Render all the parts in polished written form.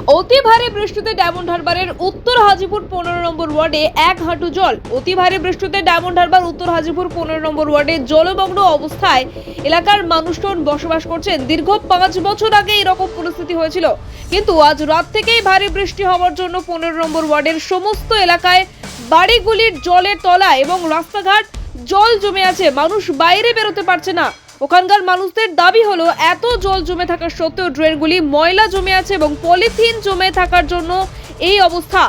অতি ভারী বৃষ্টিতে ডায়মন্ড হারবারের উত্তর হাজিপুর 15 নম্বর ওয়ার্ডে এক হাঁটু জল। অতি ভারী বৃষ্টিতে ডায়মন্ড হারবার উত্তর হাজিপুর 15 নম্বর ওয়ার্ডে জলমগ্ন অবস্থায় এলাকার মানুষজন বসবাস করছেন। দীর্ঘ 5 বছর আগে এরকম পরিস্থিতি হয়েছিল, কিন্তু আজ রাত থেকেই ভারী বৃষ্টি হওয়ার জন্য 15 নম্বর ওয়ার্ডের সমস্ত এলাকায় বাড়িগুলির জলের তলায় এবং রাস্তাঘাট জল জমে আছে। মানুষ বাইরে বেরোতে পারছে না। ওখানকার মানুষদের দাবি হলো, এত জল জমে থাকা সত্ত্বেও ড্রেনগুলি ময়লা জমে আছে এবং পলিথিন জমে থাকার জন্য এই অবস্থা।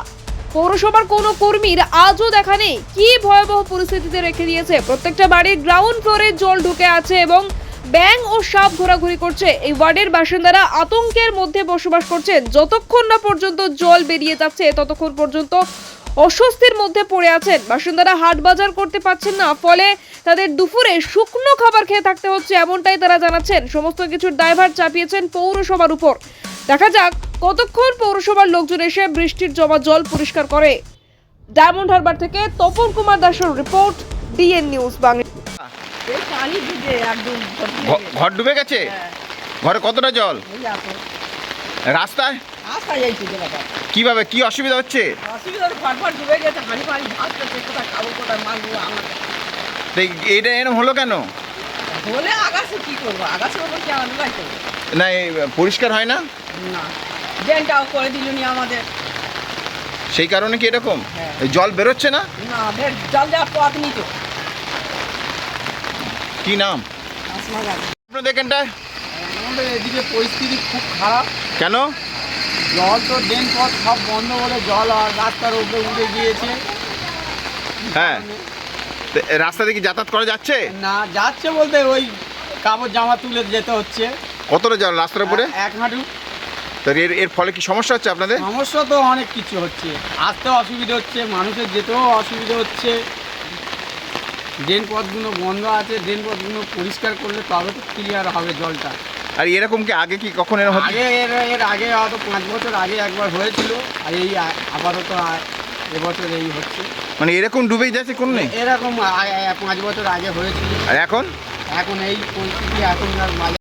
পৌরসভার কোনো কর্মীর আজও দেখা নেই। কি ভয়াবহ পরিস্থিতিতে রেখে দিয়েছে। প্রত্যেকটা বাড়ির গ্রাউন্ড ফ্লোরে জল ঢুকে আছে এবং ব্যাঙ ও সাপ ঘোরাঘুরি করছে। এই ওয়ার্ডের বাসিন্দারা আতঙ্কের মধ্যে বসবাস করছেন। যতক্ষণ না পর্যন্ত জল বেরিয়ে যাচ্ছে ততক্ষণ পর্যন্ত অস্বস্তির মধ্যে পড়ে আছেন। বাসিন্দারা হাট বাজার করতে পারছেন না, ফলে তাদের দুপুরে শুকনো খাবার খেয়ে থাকতে হচ্ছে, এমনটাই তারা জানাচ্ছেন। সমস্ত কিছুর দায়ভার চাপিয়েছেন পৌরসভার উপর। দেখা যাক কতক্ষণ পৌরসভার লোকজন এসে বৃষ্টির জমা জল পরিষ্কার করে। ডায়মন্ড হারবার থেকে তপন কুমার দাসের রিপোর্ট, ডিএন নিউজ বাংলা। এই পানি ভিজে একদম ঘর ডুবে গেছে। হ্যাঁ, ঘরে কতটা জল? এই আছে। রাস্তায় রাস্তায় এই পুজো ব্যাপার। কিভাবে কি অসুবিধা হচ্ছে? অসুবিধা ফাটফাট ডুবে গেছে, পানি পানি ভাসতেছে, কোথায় খাবো কোথায় মাছগুলো আমরা। তো এইটা এরকম হলো কেন? হলে আগাছে কি করবো, আগাছের ওপর কি আমরা লড়াই করবো? না পরিষ্কার হয় না, না, ড্রেনটাও করে দিলুনি আমাদের। সেই কারণে কি এরকম? হ্যাঁ। এই জল বেরোচ্ছে না? না, জল দেওয়ার পথ নিত কি নাম আপনাদের এখানটায়? আমাদের এদিকে পরিস্থিতি খুব খারাপ। কেন? জল তো ড্রেন পথ সব বন্ধ করে জল আর রাস্তার উপরে উঠে গিয়েছে। হ্যাঁ, তো রাস্তা দিয়ে কি যাতায়াত করা যাচ্ছে? না, যাচ্ছে বলতে ওই কাপড় জামা তুলে যেতে হচ্ছে। কতটা জল রাস্তার উপরে? এক হাঁটু। তো এর ফলে কি সমস্যা হচ্ছে আপনাদের? সমস্যা তো অনেক কিছু হচ্ছে, আসতেও অসুবিধা হচ্ছে, মানুষের যেতেও অসুবিধা হচ্ছে। ড্রেন পথগুলো বন্ধ আছে, ড্রেন পথগুলো পরিষ্কার করলে তবে তো ক্লিয়ার হবে জলটা। আর এরকম কি আগে কি কখন এরকম হচ্ছে? আগে এর আগে হয়তো 5 বছর আগে একবার হয়েছিল, আর এই আপাতত এবছর এই হচ্ছে। মানে এরকম ডুবেই যাচ্ছে কোন নেই? এরকম 5 বছর আগে হয়েছিল। আর এখন এখন এই পরিস্থিতি এখন আর